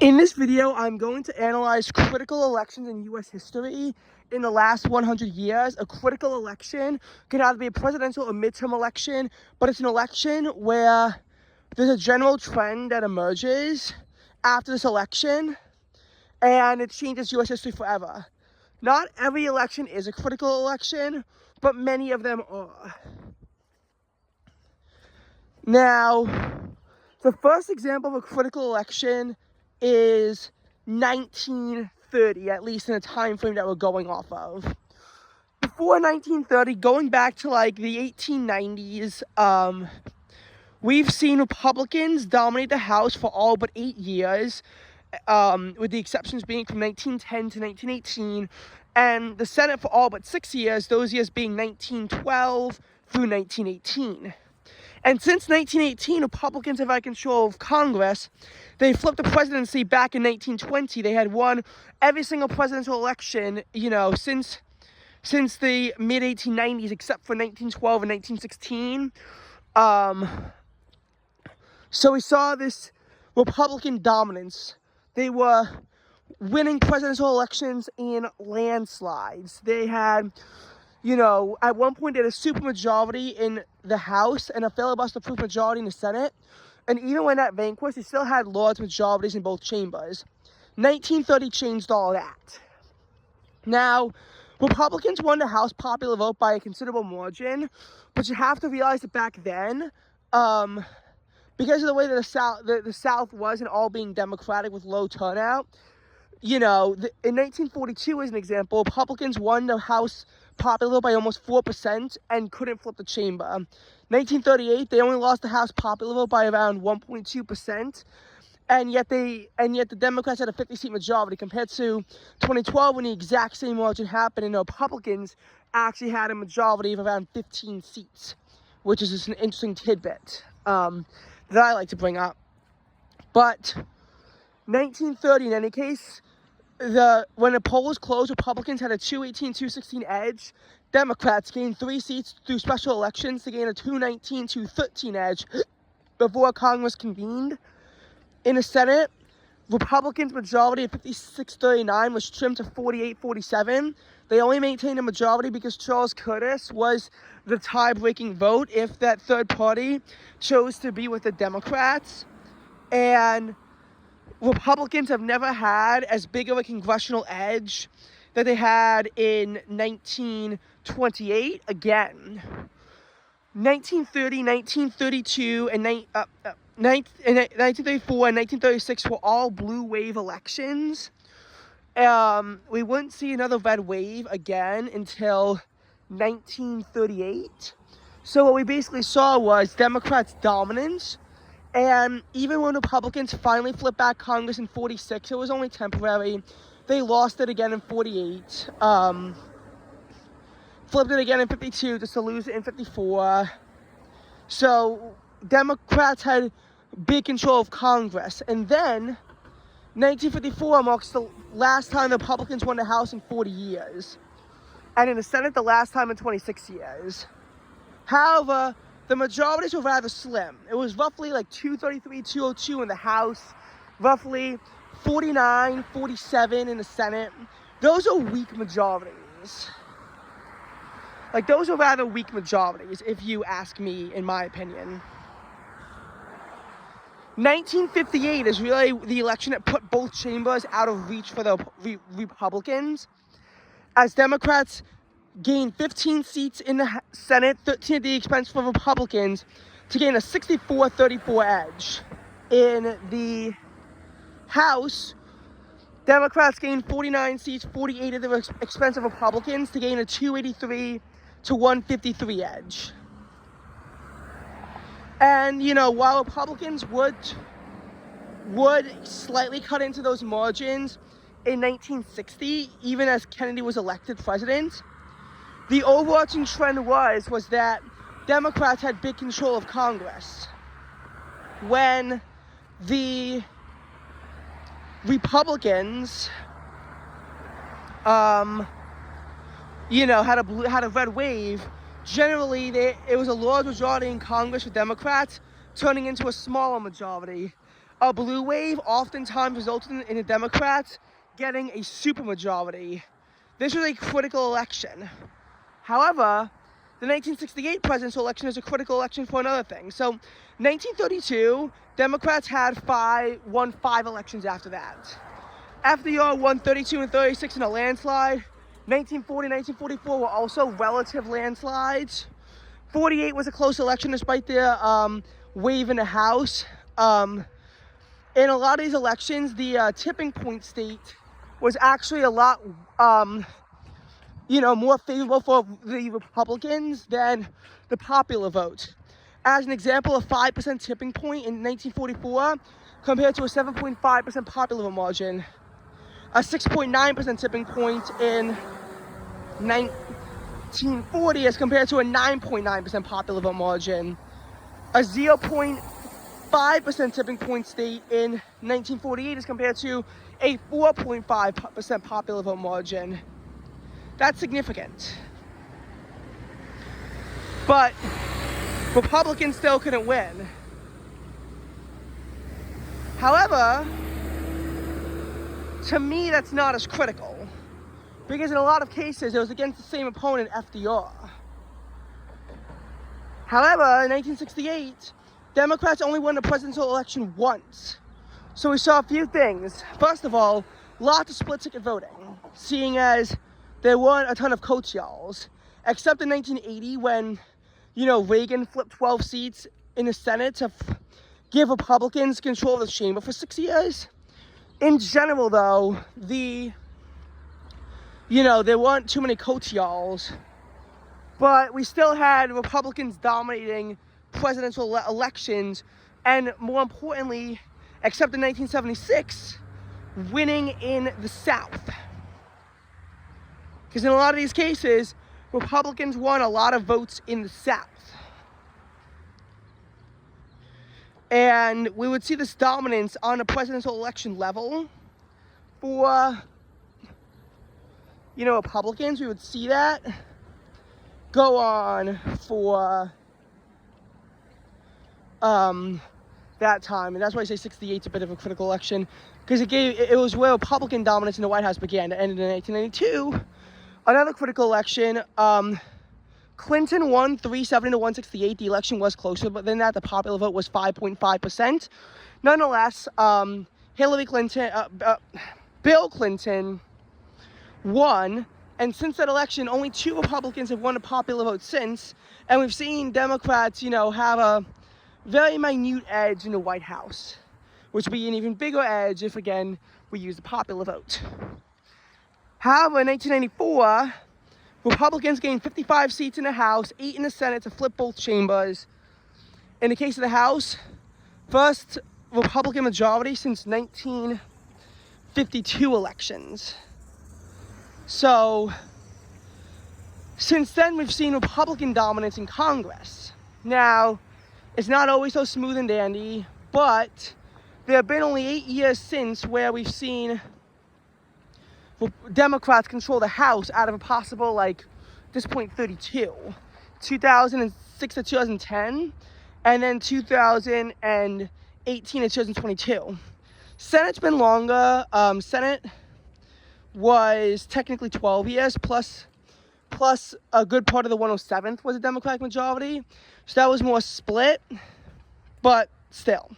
In this video, I'm going to analyze critical elections in U.S. history in the last 100 years. A critical election can either be a presidential or midterm election, but it's an election where there's a general trend that emerges after this election, and it changes U.S. history forever. Not every election is a critical election, but many of them are. Now, the first example of a critical election is 1930, at least in the time frame that we're going off of. Before 1930, going back to like the 1890s, we've seen Republicans dominate the House for all but 8 years, with the exceptions being from 1910 to 1918, and the Senate for all but 6 years, those years being 1912 through 1918. And since 1918, Republicans have had control of Congress. They flipped the presidency back in 1920. They had won every single presidential election, since the mid-1890s, except for 1912 and 1916. So we saw this Republican dominance. They were winning presidential elections in landslides. They had, at one point they had a supermajority in the House and a filibuster-proof majority in the Senate. And even when that vanquished, they still had large majorities in both chambers. 1930 changed all that. Now, Republicans won the House popular vote by a considerable margin, but you have to realize that back then, because of the way that the South was and all being Democratic with low turnout, in 1942, as an example, Republicans won the House popular vote by almost 4% and couldn't flip the chamber. 1938, they only lost the House popular vote by around 1.2%, and yet the Democrats had a 50-seat majority, compared to 2012 when the exact same margin happened and the Republicans actually had a majority of around 15 seats, which is just an interesting tidbit that I like to bring up. But 1930, in any case, when the polls closed, Republicans had a 218-216 edge. Democrats gained 3 seats through special elections to gain a 219-213 edge before Congress convened. In the Senate, Republicans' majority of 56-39 was trimmed to 48-47. They only maintained a majority because Charles Curtis was the tie-breaking vote if that third party chose to be with the Democrats. And Republicans have never had as big of a congressional edge that they had in 1928 again. 1930, 1932, and 1934 and 1936 were all blue wave elections. We wouldn't see another red wave again until 1938. So what we basically saw was Democrats' dominance. And even when Republicans finally flipped back Congress in 46, it was only temporary. They lost it again in 48. Flipped it again in 52 just to lose it in 54. So Democrats had big control of Congress. And then 1954 marks the last time the Republicans won the House in 40 years. And in the Senate, the last time in 26 years. However, the majorities were rather slim. It was roughly like 233, 202 in the House, roughly 49, 47 in the Senate. Those are weak majorities. Those are rather weak majorities, if you ask me, in my opinion. 1958 is really the election that put both chambers out of reach for the Republicans, as Democrats gained 15 seats in the Senate, 13 at the expense for Republicans, to gain a 64-34 edge. In the House, Democrats gained 49 seats, 48 at the expense of Republicans, to gain a 283-153 edge. And, while Republicans would slightly cut into those margins in 1960, even as Kennedy was elected president, the overarching trend was that Democrats had big control of Congress. When the Republicans, had a red wave, generally it was a large majority in Congress for Democrats, turning into a smaller majority. a blue wave oftentimes resulted in the Democrats getting a supermajority. This was a critical election. However, the 1968 presidential election is a critical election for another thing. So, 1932, Democrats won 5 elections after that. FDR won 32 and 36 in a landslide. 1940, 1944 were also relative landslides. 48 was a close election despite their wave in the House. In a lot of these elections, the tipping point state was actually a lot more favorable for the Republicans than the popular vote. As an example, a 5% tipping point in 1944 compared to a 7.5% popular vote margin. A 6.9% tipping point in 1940 as compared to a 9.9% popular vote margin. A 0.5% tipping point state in 1948 as compared to a 4.5% popular vote margin. That's significant. But Republicans still couldn't win. However, to me, that's not as critical. Because in a lot of cases, it was against the same opponent, FDR. However, in 1968, Democrats only won the presidential election once. So we saw a few things. First of all, lots of split ticket voting, seeing as there weren't a ton of co-tials, except in 1980 when, Reagan flipped 12 seats in the Senate to give Republicans control of the chamber for 6 years. In general, though, there weren't too many co-tials, but we still had Republicans dominating presidential elections, and more importantly, except in 1976, winning in the South. Because in a lot of these cases, Republicans won a lot of votes in the South. And we would see this dominance on a presidential election level for, Republicans. We would see that go on for that time. And that's why I say 68 is a bit of a critical election, because it was where Republican dominance in the White House began. It ended in 1992. Another critical election, Clinton won 370 to 168. The election was closer, but then that the popular vote was 5.5%. Nonetheless, Bill Clinton won, and since that election, only 2 Republicans have won a popular vote since, and we've seen Democrats, have a very minute edge in the White House, which would be an even bigger edge if, again, we use the popular vote. However, in 1994, Republicans gained 55 seats in the House, 8 in the Senate to flip both chambers. In the case of the House, first Republican majority since 1952 elections. So, since then, we've seen Republican dominance in Congress. Now, it's not always so smooth and dandy, but there have been only 8 years since where we've seen Democrats control the House out of a possible, at this point, 32. 2006 to 2010, and then 2018 to 2022. Senate's been longer. Senate was technically 12 years, plus a good part of the 107th was a Democratic majority. So that was more split, but still.